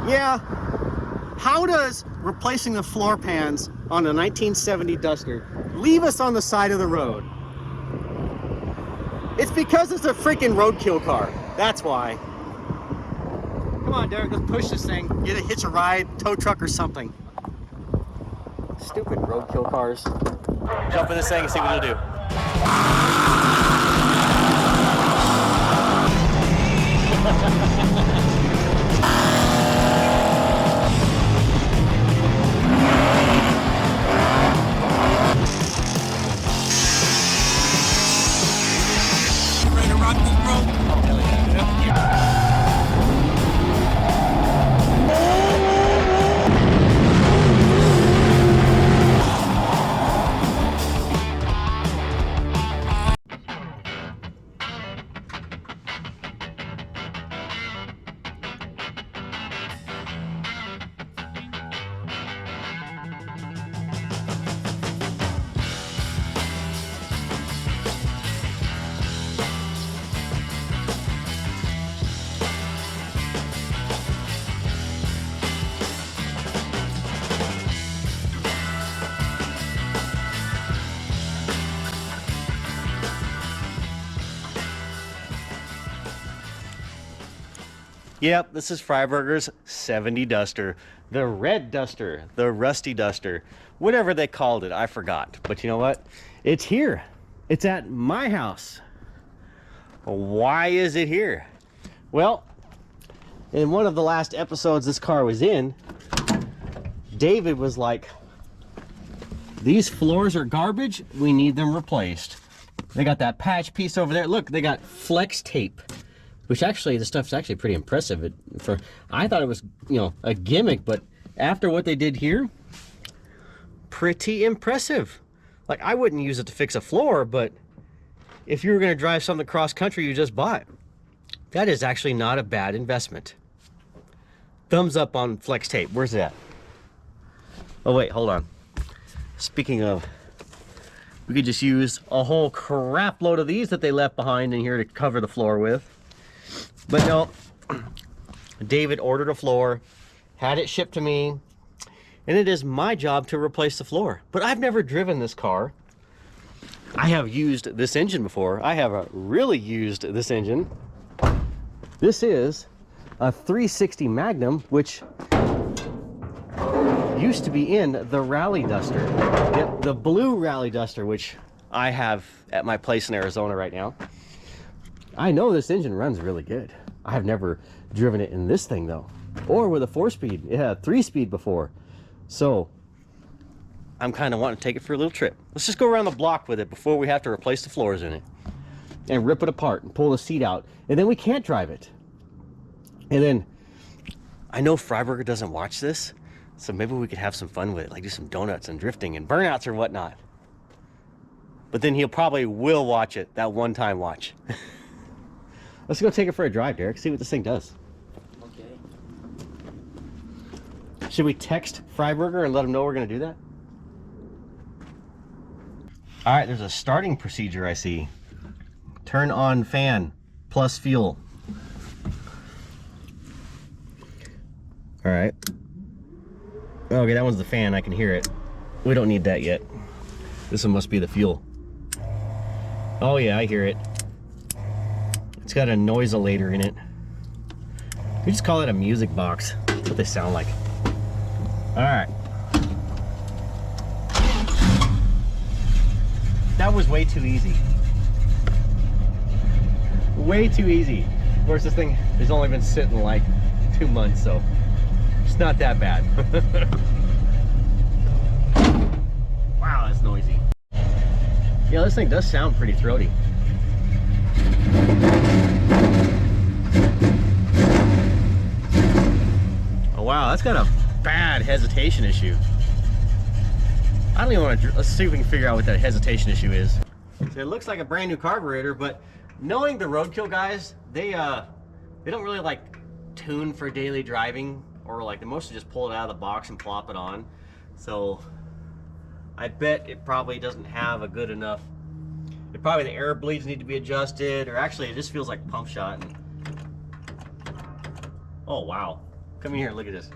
Yeah, how does replacing the floor pans on a 1970 Duster leave us on the side of the road? It's because it's a freaking roadkill car. That's why. Come on, Derek, let's push this thing. Get a hitch a ride, tow truck or something. Stupid roadkill cars. Jump in this thing and see what it'll do. Ready to rock this, bro? Oh, hell yeah. Yep, this is Freiburger's 70 Duster. The red Duster, the rusty Duster, whatever they called it, I forgot. But you know what? It's here. It's at my house. Why is it here? Well, in one of the last episodes this car was in, David was like, these floors are garbage, we need them replaced. They got that patch piece over there. Look, they got flex tape. Which actually, the stuff's actually pretty impressive. I thought it was, you know, a gimmick, but after what they did here, pretty impressive. Like, I wouldn't use it to fix a floor, but if you were going to drive something cross country you just bought, that is actually not a bad investment. Thumbs up on flex tape. Where's that? Oh wait, hold on. Speaking of, we could just use a whole crap load of these that they left behind in here to cover the floor with. But no, David ordered a floor, had it shipped to me, and it is my job to replace the floor. But I've never driven this car. I have used this engine before. I have really used this engine. This is a 360 Magnum, which used to be in the Rally Duster. Yep, the blue Rally Duster, which I have at my place in Arizona right now. I know this engine runs really good. I have never driven it in this thing though, or with a 4-speed. It had a 3-speed before. So I'm kind of wanting to take it for a little trip. Let's just go around the block with it before we have to replace the floors in it and rip it apart and pull the seat out, and then we can't drive it. And then I know Freiburger doesn't watch this, so maybe we could have some fun with it, like do some donuts and drifting and burnouts or whatnot. But then he'll probably will watch it, that one-time watch. Let's go take it for a drive, Derek. See what this thing does. Okay. Should we text Freiburger and let him know we're going to do that? All right, there's a starting procedure I see. Turn on fan plus fuel. All right. Okay, that one's the fan. I can hear it. We don't need that yet. This one must be the fuel. Oh yeah, I hear it. It's got a noisolator in it. We just call it a music box. That's what they sound like. All right. That was way too easy. Way too easy. Of course, this thing has only been sitting like 2 months, so it's not that bad. Wow, that's noisy. Yeah, this thing does sound pretty throaty. Oh wow, that's got a bad hesitation issue. I don't even want to, let's see if we can figure out what that hesitation issue is. So it looks like a brand new carburetor, but knowing the Roadkill guys, they don't really like tune for daily driving, or like they mostly just pull it out of the box and plop it on. So I bet it probably doesn't have a good enough, probably the air bleeds need to be adjusted, or actually it just feels like pump shot. And, oh wow, Come in here, look at this.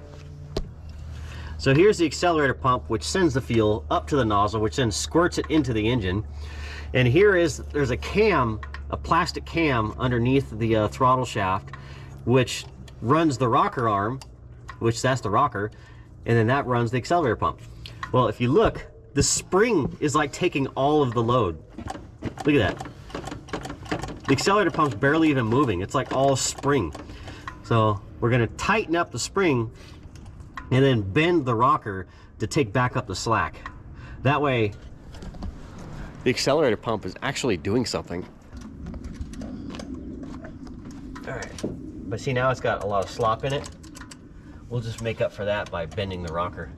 So here's the accelerator pump, which sends the fuel up to the nozzle, which then squirts it into the engine. And there's a cam, a plastic cam underneath the throttle shaft, which runs the rocker arm, which that's the rocker, and then that runs the accelerator pump. Well, if you look, the spring is like taking all of the load. Look at that. The accelerator pump's barely even moving. It's like all spring. So we're gonna tighten up the spring and then bend the rocker to take back up the slack. That way, the accelerator pump is actually doing something. All right, but see, now it's got a lot of slop in it. We'll just make up for that by bending the rocker.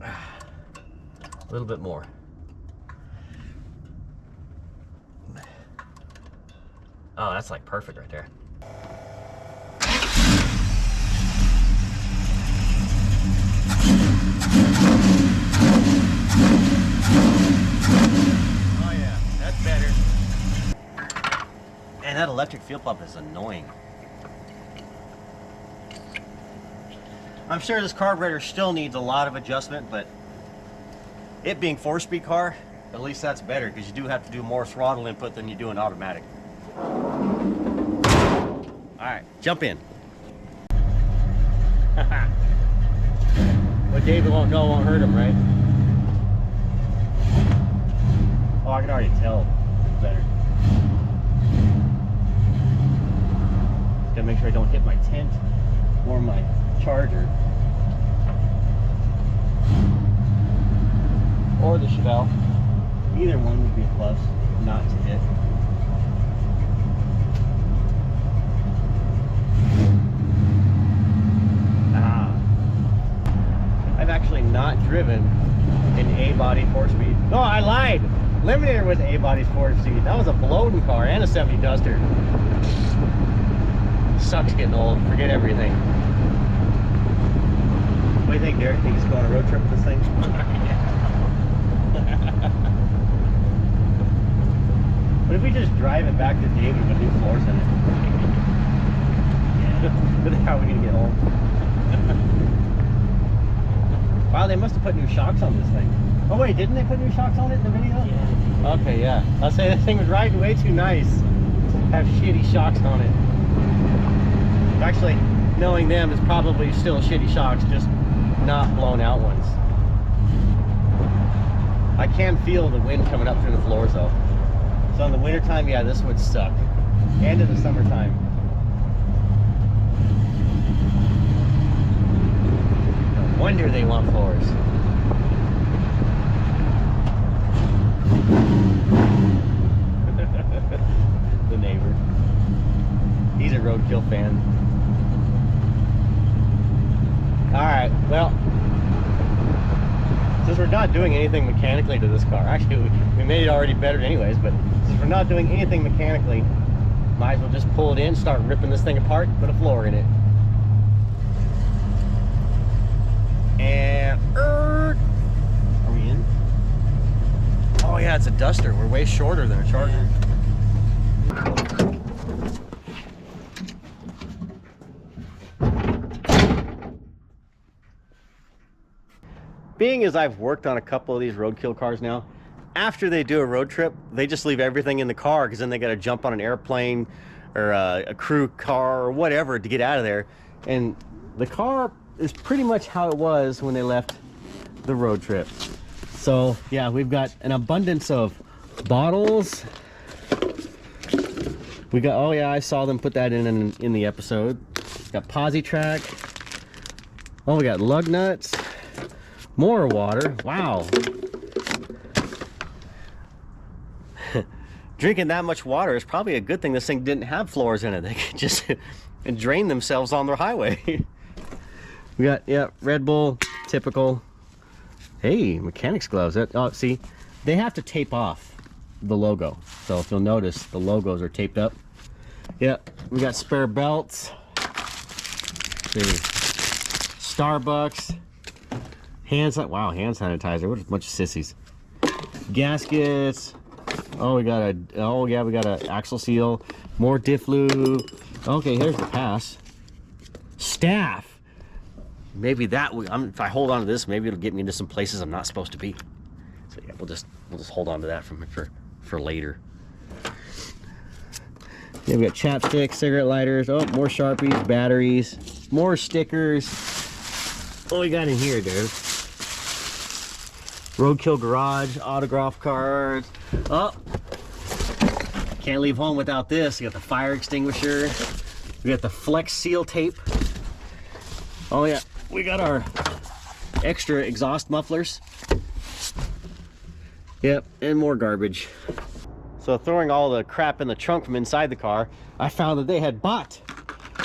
A little bit more. Oh, that's like perfect right there. Oh yeah, that's better. And that electric fuel pump is annoying. I'm sure this carburetor still needs a lot of adjustment, but it being 4-speed car, at least that's better, because you do have to do more throttle input than you do in automatic. Alright, jump in. What David won't know won't hurt him, right? Oh, I can already tell it's better. Gotta make sure I don't hit my tent or my charger. Or the Chevelle. Either one would be a plus, not to hit. I've actually not driven an A-body 4-speed. No, I lied! Eliminator was A-body 4-speed. That was a bloating car and a 70 Duster. Sucks getting old. Forget everything. What do you think, Derek? Think you just go on a road trip with this thing? What if we just drive it back to Davie with new floors in it? Yeah. How are we gonna get home? Wow, they must have put new shocks on this thing. Oh wait, didn't they put new shocks on it in the video? Yeah. Okay, yeah. I'll say this thing was riding way too nice to have shitty shocks on it. Actually, knowing them, it's probably still shitty shocks, just not blown out ones. I can feel the wind coming up through the floors though. So in the wintertime, yeah, this would suck. And in the summertime. No wonder they want floors. The neighbor. He's a Roadkill fan. Alright, well, since we're not doing anything mechanically to this car, actually we made it already better anyways, but since we're not doing anything mechanically, might as well just pull it in, start ripping this thing apart, and put a floor in it. And are we in? Oh yeah, it's a Duster. We're way shorter than a Charger. Being as I've worked on a couple of these Roadkill cars now, after they do a road trip, they just leave everything in the car because then they got to jump on an airplane or a crew car or whatever to get out of there. And the car is pretty much how it was when they left the road trip. So yeah, we've got an abundance of bottles. We got, oh yeah, I saw them put that in the episode. Got posi track. Oh, we got lug nuts. More water. Wow. Drinking that much water is probably a good thing this thing didn't have floors in it. They could just drain themselves on their highway. We got, yeah, Red Bull, typical. Hey, mechanics gloves. Oh, see, they have to tape off the logo. So if you'll notice, the logos are taped up. Yeah, we got spare belts. See, Starbucks. Wow, hand sanitizer. What a bunch of sissies. Gaskets. Oh, we got a, oh yeah, we got a axle seal, more diff lube. Okay, here's the pass. Staff. Maybe that, if I hold on to this, maybe it'll get me into some places I'm not supposed to be. So yeah, we'll just hold on to that for later. Yeah, we got chapstick, cigarette lighters, oh, more Sharpies, batteries, more stickers. What we got in here, dude? Roadkill Garage, autograph cards. Oh, can't leave home without this. You got the fire extinguisher. We got the Flex Seal tape. Oh yeah, we got our extra exhaust mufflers. Yep, and more garbage. So throwing all the crap in the trunk from inside the car, I found that they had bought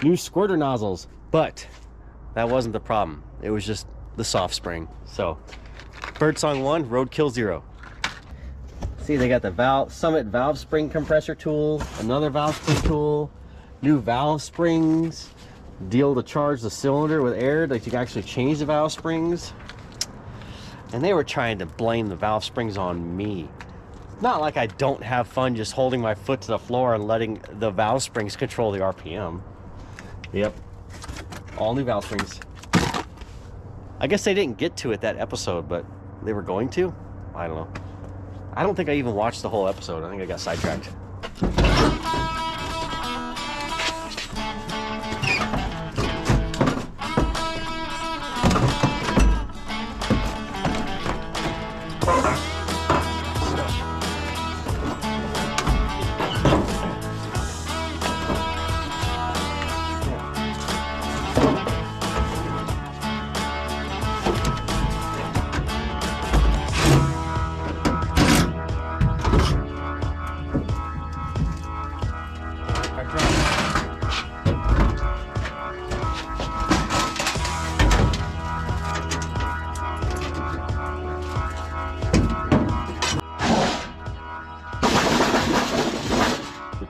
new squirter nozzles, but that wasn't the problem. It was just the soft spring. So birdsong 1, roadkill 0. See, they got the Summit valve spring compressor tool, another valve spring tool, new valve springs, deal to charge the cylinder with air, like you can actually change the valve springs. And they were trying to blame the valve springs on me. Not like I don't have fun just holding my foot to the floor and letting the valve springs control the RPM. Yep, all new valve springs. I guess they didn't get to it that episode, but they were going to? I don't know. I don't think I even watched the whole episode. I think I got sidetracked.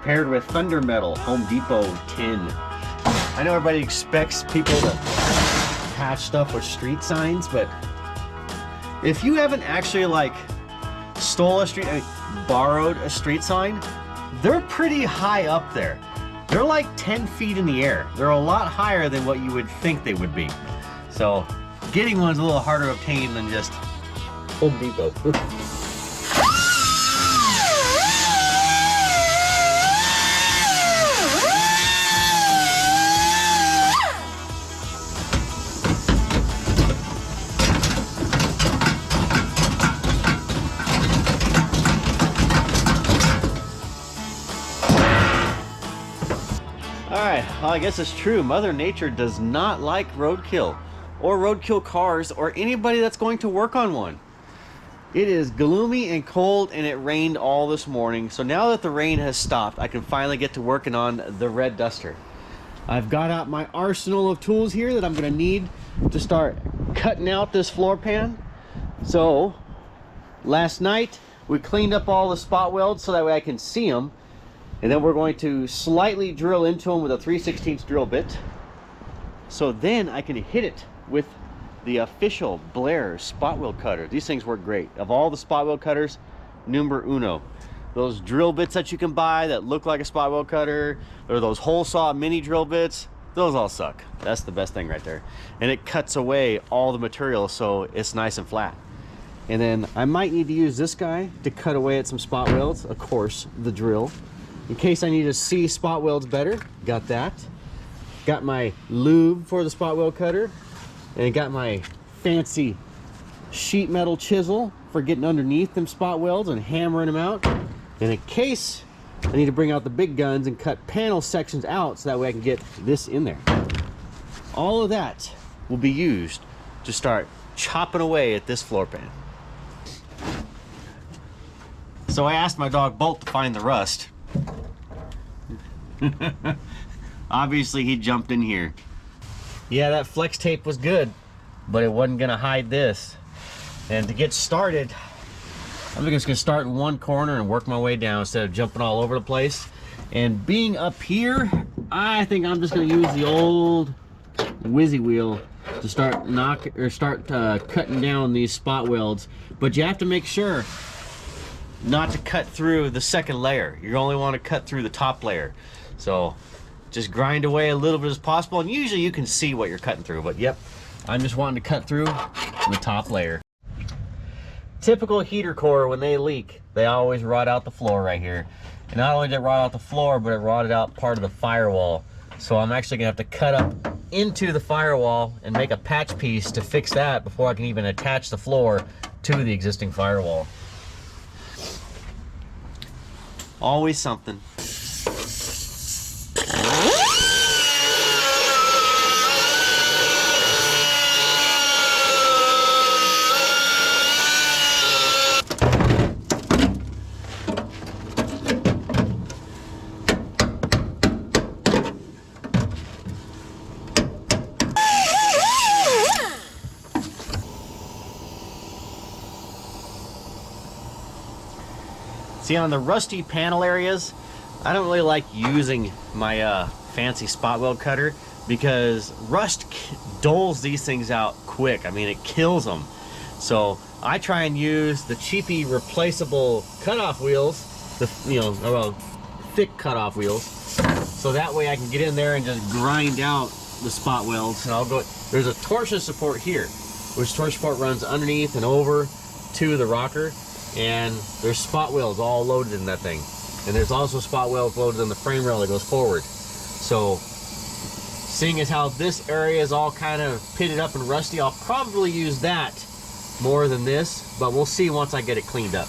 Paired with Thunder Metal, Home Depot tin. I know everybody expects people to patch stuff with street signs, but if you haven't actually like borrowed a street sign, they're pretty high up there. They're like 10 feet in the air. They're a lot higher than what you would think they would be. So getting one's a little harder to obtain than just Home Depot. Alright, well, I guess it's true. Mother Nature does not like roadkill or roadkill cars or anybody that's going to work on one. It is gloomy and cold and it rained all this morning. So now that the rain has stopped, I can finally get to working on the red duster. I've got out my arsenal of tools here that I'm going to need to start cutting out this floor pan. So last night we cleaned up all the spot welds so that way I can see them. And then we're going to slightly drill into them with a 3/16 drill bit. So then I can hit it with the official Blair spot weld cutter. These things work great. Of all the spot weld cutters, number uno. Those drill bits that you can buy that look like a spot weld cutter, or those hole saw mini drill bits, those all suck. That's the best thing right there. And it cuts away all the material so it's nice and flat. And then I might need to use this guy to cut away at some spot welds. Of course, the drill. In case I need to see spot welds better, got that. Got my lube for the spot weld cutter, and got my fancy sheet metal chisel for getting underneath them spot welds and hammering them out. And in case I need to bring out the big guns and cut panel sections out so that way I can get this in there. All of that will be used to start chopping away at this floor pan. So I asked my dog Bolt to find the rust. Obviously he jumped in here. Yeah, that flex tape was good, but it wasn't gonna hide this. And to get started, I'm just gonna start in one corner and work my way down instead of jumping all over the place. And being up here, I think I'm just gonna use the old whizzy wheel to start cutting down these spot welds. But you have to make sure not to cut through the second layer. You only want to cut through the top layer. So just grind away a little bit as possible, and usually you can see what you're cutting through, but yep, I'm just wanting to cut through the top layer. Typical heater core, when they leak, they always rot out the floor right here. And not only did it rot out the floor, but it rotted out part of the firewall. So I'm actually gonna have to cut up into the firewall and make a patch piece to fix that before I can even attach the floor to the existing firewall. Always something. See, on the rusty panel areas, I don't really like using my fancy spot weld cutter because rust doles these things out quick. I mean, it kills them. So I try and use the cheapy replaceable cutoff wheels, thick cutoff wheels, so that way I can get in there and just grind out the spot welds. And I'll go. There's a torsion support here, which torsion support runs underneath and over to the rocker. And there's spot welds all loaded in that thing, and there's also spot welds loaded in the frame rail that goes forward. So seeing as how this area is all kind of pitted up and rusty, I'll probably use that more than this, but we'll see once I get it cleaned up.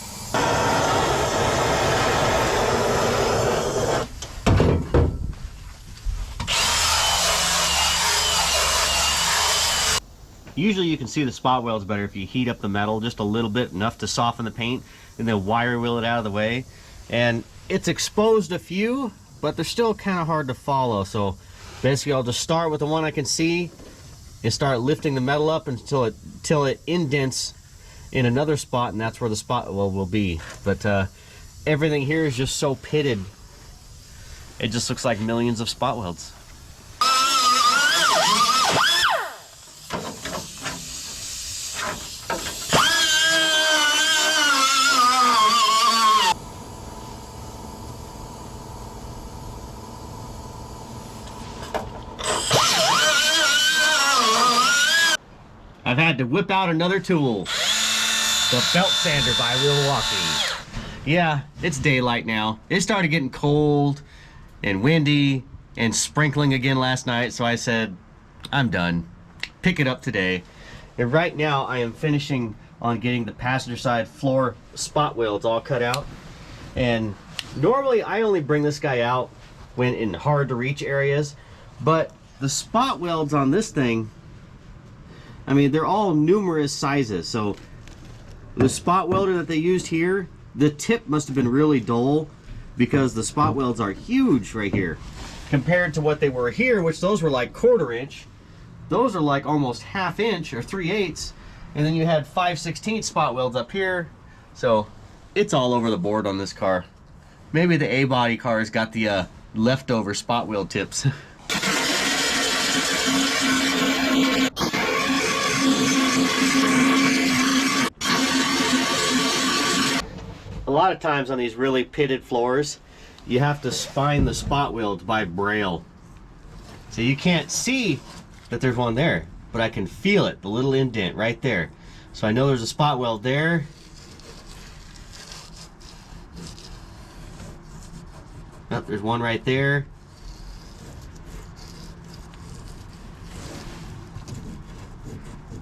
Usually you can see the spot welds better if you heat up the metal just a little bit, enough to soften the paint, and then wire wheel it out of the way. And it's exposed a few, but they're still kind of hard to follow. So basically I'll just start with the one I can see and start lifting the metal up until it indents in another spot, and that's where the spot weld will be. But everything here is just so pitted, it just looks like millions of spot welds. I've had to whip out another tool, the belt sander by Milwaukee. Yeah, it's daylight now. It started getting cold and windy and sprinkling again last night, so I said, I'm done. Pick it up today. And right now I am finishing on getting the passenger side floor spot welds all cut out. And normally I only bring this guy out when in hard to reach areas, but the spot welds on this thing, I mean, they're all numerous sizes. So the spot welder that they used here, the tip must have been really dull because the spot welds are huge right here compared to what they were here, which those were like 1/4 inch. Those are like almost 1/2 inch or 3/8. And then you had 5/16 spot welds up here. So it's all over the board on this car. Maybe the A-body cars got the leftover spot weld tips. A lot of times on these really pitted floors, you have to spine the spot welds by braille. So you can't see that there's one there, but I can feel it, the little indent right there. So I know there's a spot weld there. Oh, there's one right there.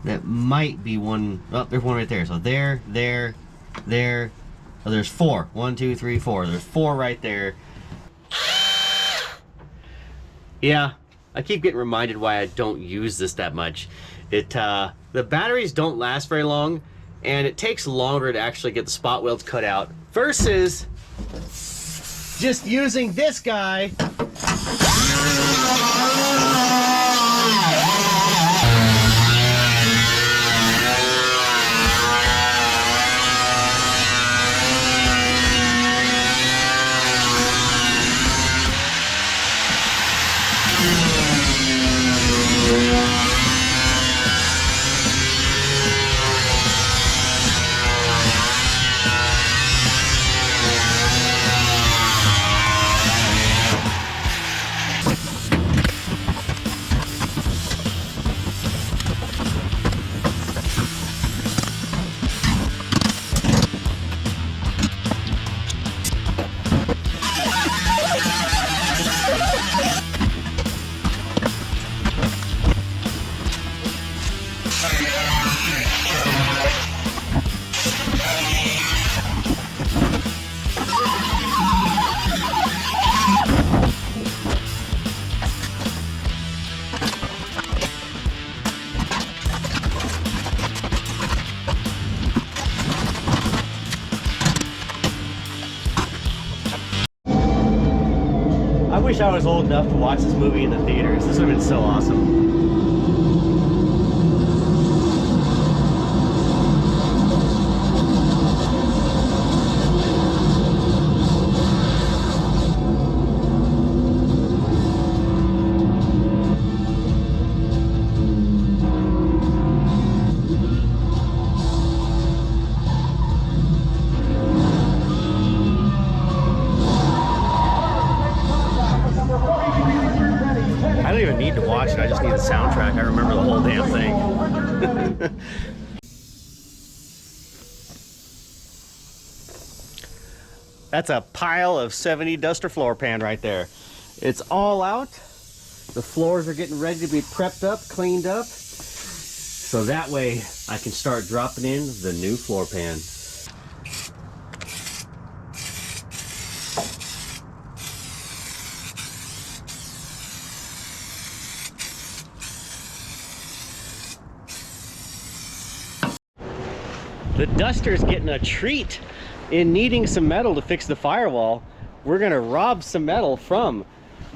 That might be one. Oh, there's one right there. So there. Oh, there's 4. 1, 2, 3, 4. There's 4 right there. Yeah, I keep getting reminded why I don't use this that much. The batteries don't last very long, and it takes longer to actually get the spot welds cut out versus just using this guy. wish I was old enough to watch this movie in the theaters. This would have been so awesome. I don't even need to watch it. I just need the soundtrack. I remember the whole damn thing. That's a pile of 70 duster floor pan right there. It's all out. The floors are getting ready to be prepped up, cleaned up. So that way I can start dropping in the new floor pan. The duster's getting a treat in needing some metal to fix the firewall. We're gonna rob some metal from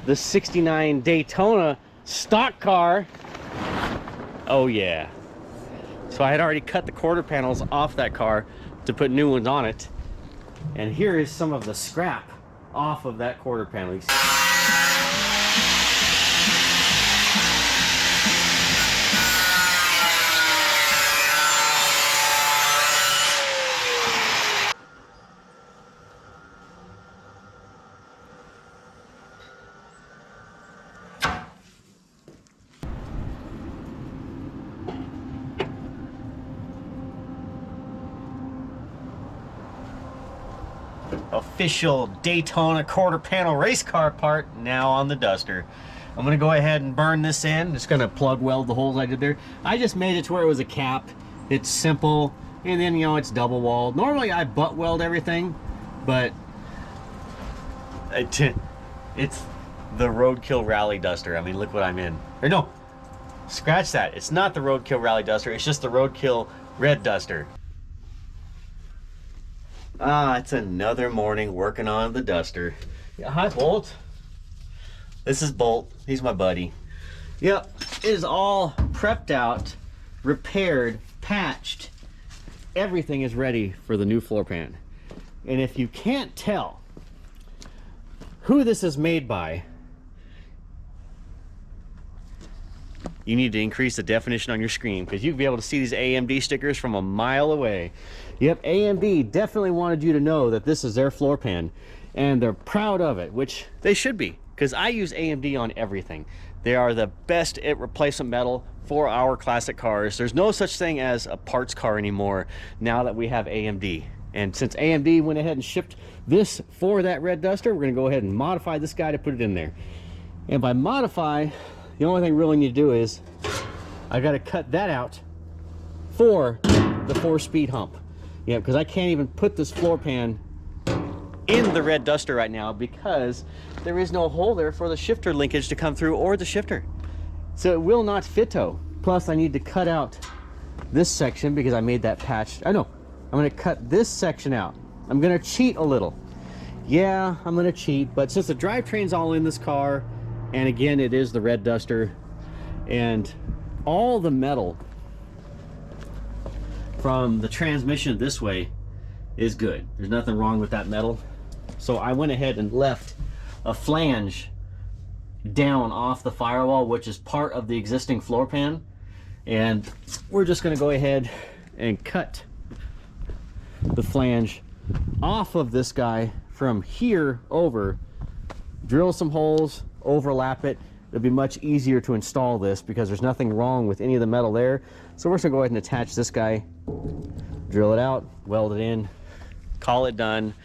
the 69 Daytona stock car. Oh yeah. So I had already cut the quarter panels off that car to put new ones on it. And here is some of the scrap off of that quarter panel. Official Daytona quarter panel race car part now on the duster. I'm gonna go ahead and burn this in. Just gonna plug weld the holes I did there. I just made it to where it was a cap. It's simple, and then you know it's double walled. Normally I butt weld everything, but it's the Roadkill Rally Duster. I mean, look what I'm in. Or no, scratch that. It's not the Roadkill Rally Duster. It's just the Roadkill Red Duster. Ah, it's another morning working on the duster. Yeah, hi, Bolt. This is Bolt. He's my buddy. Yep, it is all prepped out, repaired, patched. Everything is ready for the new floor pan. And if you can't tell who this is made by, you need to increase the definition on your screen, because you'll be able to see these AMD stickers from a mile away. Yep, AMD definitely wanted you to know that this is their floor pan, and they're proud of it, which they should be, because I use AMD on everything. They are the best at replacement metal for our classic cars. There's no such thing as a parts car anymore now that we have AMD. And since AMD went ahead and shipped this for that red duster, we're going to go ahead and modify this guy to put it in there. And by modify, the only thing really need to do is I got to cut that out for the 4-speed hump. Yeah, because I can't even put this floor pan in the red duster right now because there is no hole there for the shifter linkage to come through, or the shifter. So it will not fit-o. Plus I need to cut out this section because I made that patch. I know, I'm going to cut this section out. I'm going to cheat a little. Yeah, I'm going to cheat, but since the drivetrain's all in this car, and again it is the red duster, and all the metal from the transmission this way is good. There's nothing wrong with that metal. So I went ahead and left a flange down off the firewall, which is part of the existing floor pan. And we're just gonna go ahead and cut the flange off of this guy from here over, drill some holes, overlap it. It'll be much easier to install this because there's nothing wrong with any of the metal there. So we're just gonna go ahead and attach this guy, drill it out, weld it in, call it done.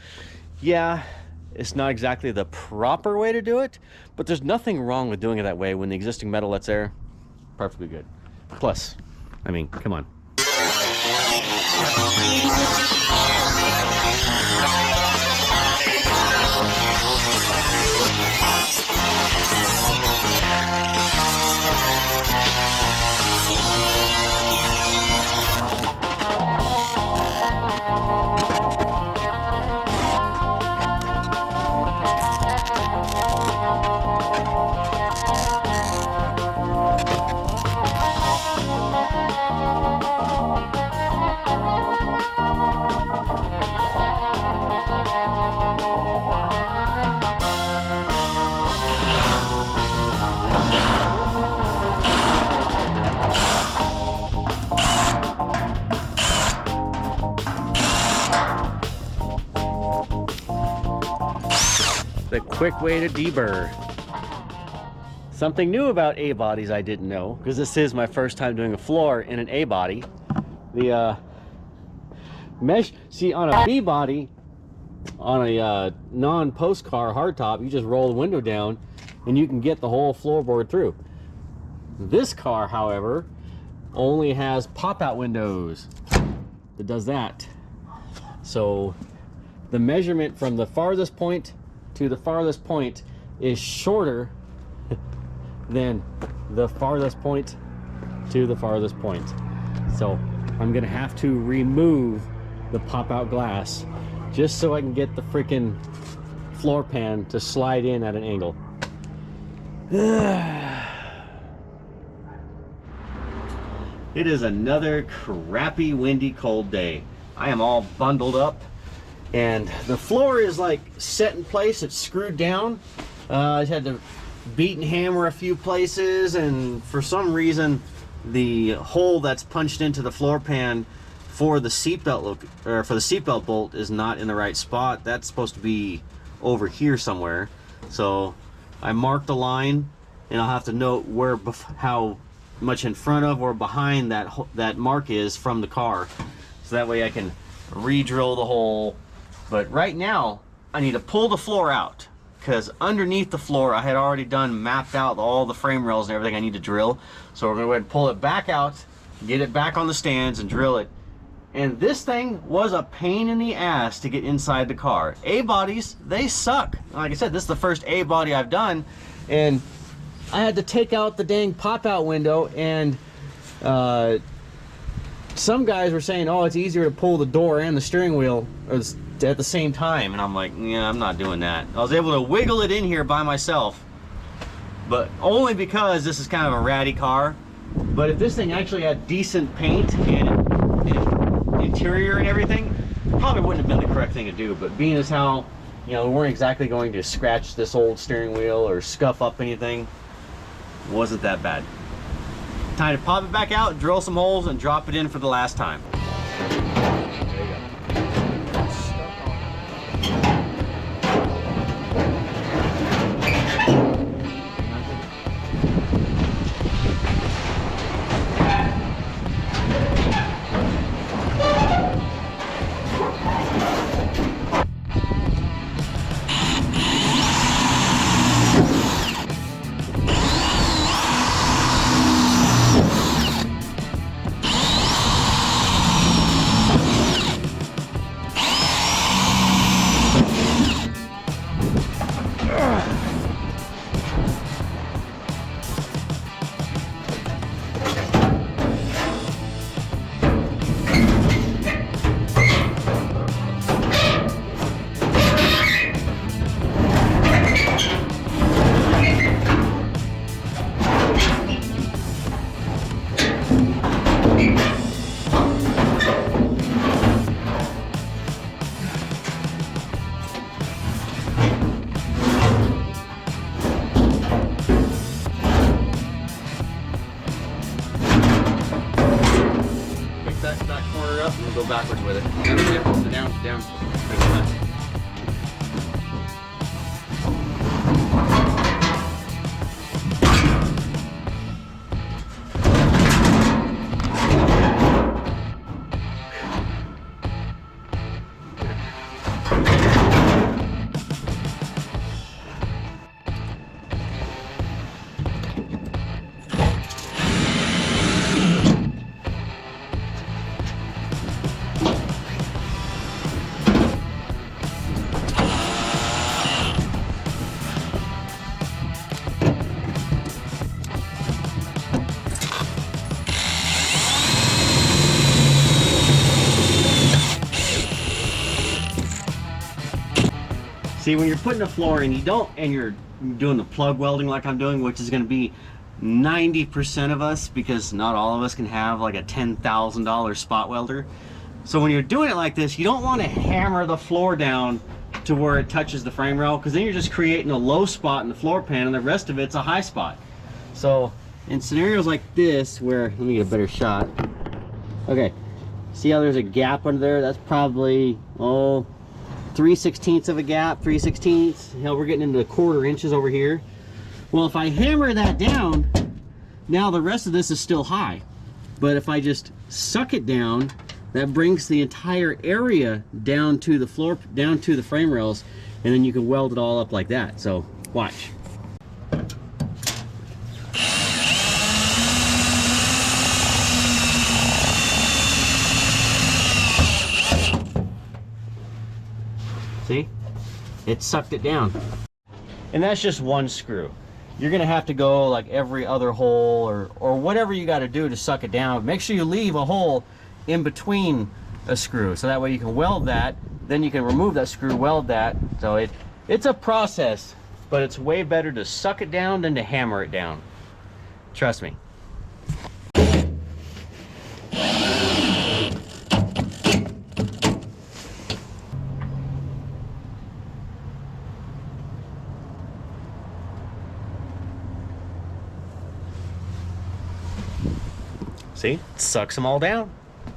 Yeah, it's not exactly the proper way to do it, but there's nothing wrong with doing it that way when the existing metal that's there, perfectly good. Plus, I mean, come on. The quick way to deburr. Something new about A-bodies I didn't know, because this is my first time doing a floor in an A-body. The mesh, see on a B-body, on a non-post car hardtop, you just roll the window down and you can get the whole floorboard through. This car, however, only has pop-out windows that does that. So the measurement from the farthest point to the farthest point is shorter than the farthest point to the farthest point. So I'm gonna have to remove the pop-out glass just so I can get the freaking floor pan to slide in at an angle. It is another crappy, windy, cold day. I am all bundled up and the floor is like set in place. It's screwed down. I had to beat and hammer a few places, and for some reason the hole that's punched into the floor pan for the seatbelt bolt is not in the right spot. That's supposed to be over here somewhere. So I marked a line, and I'll have to note where how much in front of or behind that mark is from the car, so that way I can re-drill the hole. But right now I need to pull the floor out, because underneath the floor I had already mapped out all the frame rails and everything I need to drill. So we're gonna go ahead and pull it back out, get it back on the stands and drill it. And this thing was a pain in the ass to get inside the car. A-bodies, they suck. Like I said, this is the first A-body I've done, and I had to take out the dang pop-out window, and some guys were saying, oh, it's easier to pull the door and the steering wheel at the same time, and I'm like, yeah, I'm not doing that. I was able to wiggle it in here by myself, but only because this is kind of a ratty car. But if this thing actually had decent paint and interior and everything, probably wouldn't have been the correct thing to do. But being as how, you know, we weren't exactly going to scratch this old steering wheel or scuff up anything, wasn't that bad. Time to pop it back out, drill some holes, and drop it in for the last time. That corner up and we'll go backwards with it. Down. See, when you're putting a floor in, and you're doing the plug welding like I'm doing, which is going to be 90% of us, because not all of us can have like a $10,000 spot welder. So when you're doing it like this, you don't want to hammer the floor down to where it touches the frame rail, because then you're just creating a low spot in the floor pan and the rest of it's a high spot. So in scenarios like this, where, let me get a better shot. Okay, see how there's a gap under there? That's probably, 3/16 of a gap, 3/16. Hell, we're getting into 1/4 inches over here. Well, if I hammer that down, now the rest of this is still high. But if I just suck it down, that brings the entire area down to the floor, down to the frame rails, and then you can weld it all up like that. So watch. See? It sucked it down. And that's just one screw. You're gonna have to go like every other hole or whatever you gotta do to suck it down. Make sure you leave a hole in between a screw, so that way you can weld that, then you can remove that screw, weld that. So it's a process, but it's way better to suck it down than to hammer it down. Trust me. See, it sucks them all down.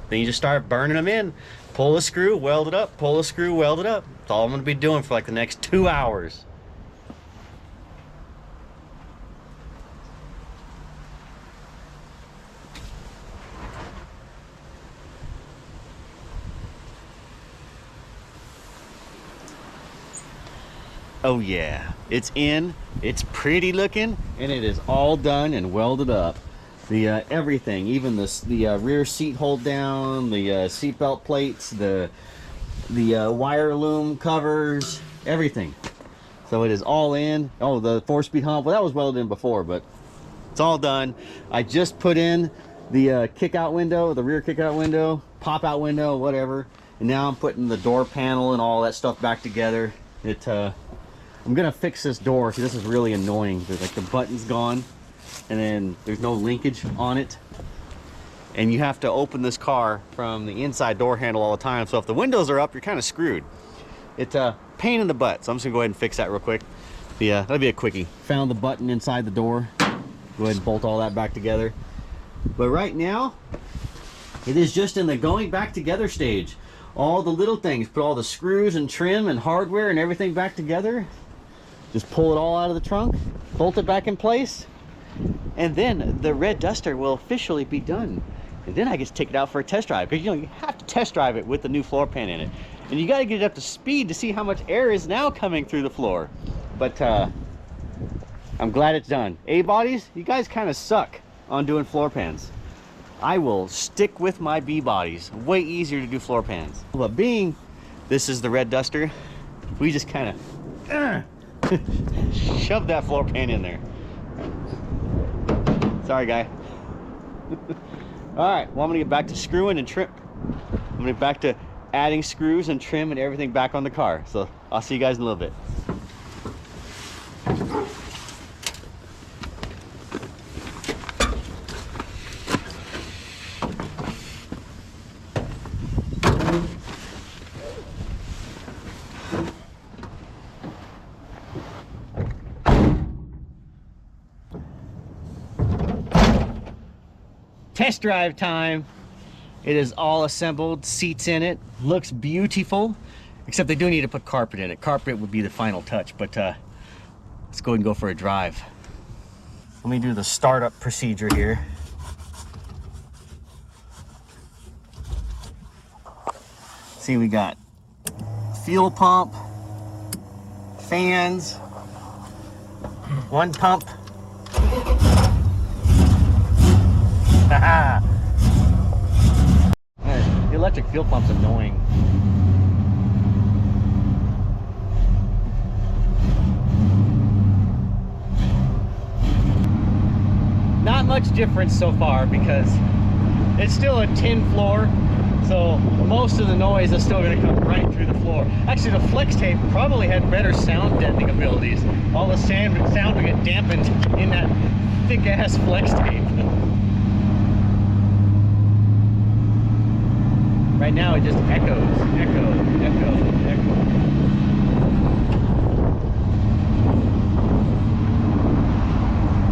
Then you just start burning them in. Pull a screw, weld it up, pull a screw, weld it up. That's all I'm gonna be doing for like the next 2 hours. Oh yeah, it's in, it's pretty looking, and it is all done and welded up. The everything, even the rear seat hold down, the seat belt plates, the wire loom covers, everything. So it is all in. Oh, the 4-speed hump, well, that was welded in before, but it's all done. I just put in the kick out window, the rear kick out window, pop out window, whatever, and now I'm putting the door panel and all that stuff back together. I'm gonna fix this door because this is really annoying. There's like the button's gone, and then there's no linkage on it, and you have to open this car from the inside door handle all the time. So if the windows are up, you're kind of screwed. It's a pain in the butt, so I'm just gonna go ahead and fix that real quick. Yeah, that'll be a quickie. Found the button inside the door. Go ahead and bolt all that back together. But right now it is just in the going back together stage. All the little things, put all the screws and trim and hardware and everything back together. Just pull it all out of the trunk, bolt it back in place, and then the red duster will officially be done. And then I get to take it out for a test drive, because you have to test drive it with the new floor pan in it. And you got to get it up to speed to see how much air is now coming through the floor. But I'm glad it's done. A-bodies, you guys kind of suck on doing floor pans. I will stick with my B-bodies. Way easier to do floor pans. But being this is the red duster, we just kind of shove that floor pan in there. Sorry, guy. All right, well, I'm gonna get back to screwing and trim. I'm gonna get back to adding screws and trim and everything back on the car. So I'll see you guys in a little bit. Test drive time. It is all assembled, seats in it, looks beautiful, except they do need to put carpet in it. Carpet would be the final touch, but let's go ahead and go for a drive. Let me do the startup procedure here. See, we got fuel pump, fans, one pump. The electric fuel pump's annoying. Not much difference so far because it's still a tin floor, so most of the noise is still going to come right through the floor. Actually, the flex tape probably had better sound deadening abilities. All the sound would get dampened in that thick ass flex tape. Right now it just echoes, echo.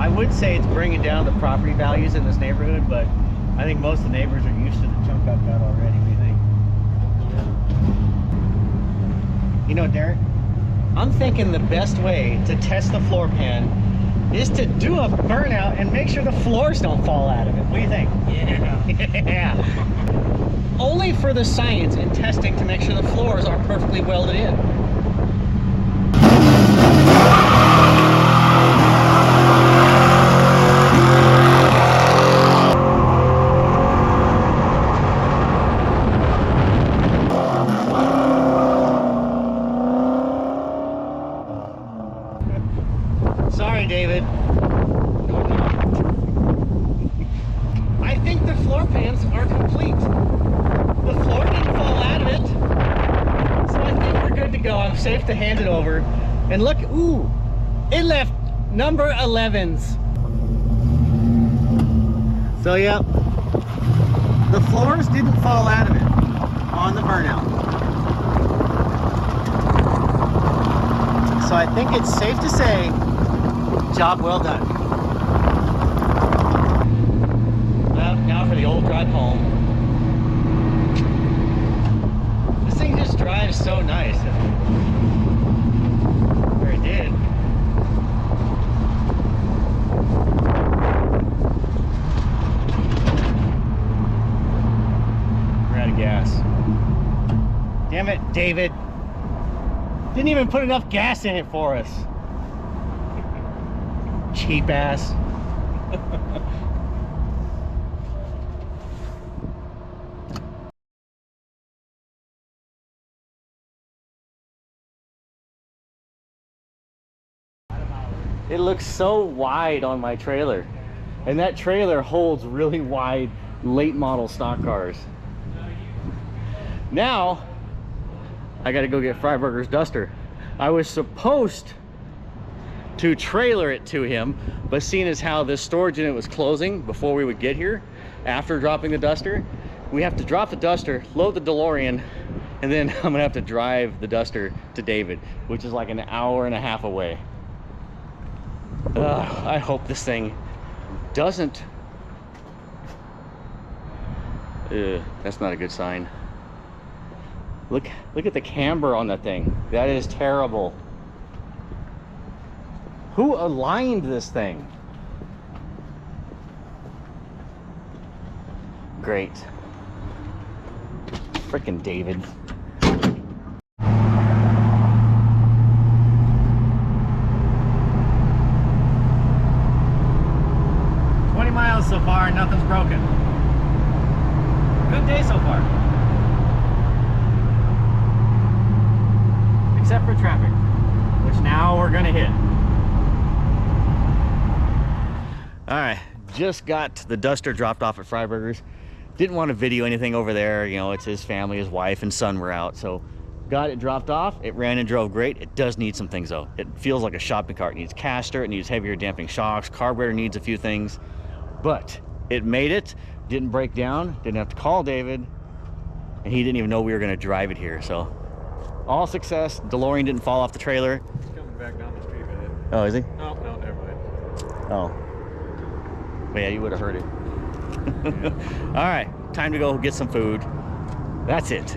I would say it's bringing down the property values in this neighborhood, but I think most of the neighbors are used to the chunk I've got already. What do you think? You know, Derek, I'm thinking the best way to test the floor pan is to do a burnout and make sure the floors don't fall out of it. What do you think? Yeah. Yeah. Only for the science and testing to make sure the floors are perfectly welded in. Sorry, David. I think the floor pans are complete. The floor didn't fall out of it. So I think we're good to go. I'm safe to hand it over. And look, ooh, it left number 11s. So yeah, the floors didn't fall out of it on the burnout. So I think it's safe to say, job well done. Well, now for the old drive home. This thing just drives so nice. Or it did. We're out of gas. Damn it, David. Didn't even put enough gas in it for us. Cheap ass. It looks so wide on my trailer, and that trailer holds really wide late model stock cars. Now I gotta go get Freiburger's duster. I was supposed to trailer it to him, but seeing as how this storage unit was closing before we would get here, after dropping the duster, we have to drop the duster, load the DeLorean, and then I'm gonna have to drive the duster to David, which is like an hour and a half away. I hope this thing doesn't. That's not a good sign. Look at the camber on that thing. That is terrible. Who aligned this thing? Great. Frickin' David. Miles so far and nothing's broken. Good day so far. Except for traffic, which now we're gonna hit. Alright, just got the duster dropped off at Freiburger's. Didn't want to video anything over there, you know, it's his family, his wife and son were out, so got it dropped off. It ran and drove great. It does need some things though. It feels like a shopping cart. It needs caster, it needs heavier damping shocks, carburetor needs a few things. But it made it, didn't break down, didn't have to call David, and he didn't even know we were going to drive it here. So all success. DeLorean didn't fall off the trailer. He's coming back down the street with it. Oh, is he? Oh, no, never mind. Oh. But yeah, you would have heard it. All right, time to go get some food. That's it.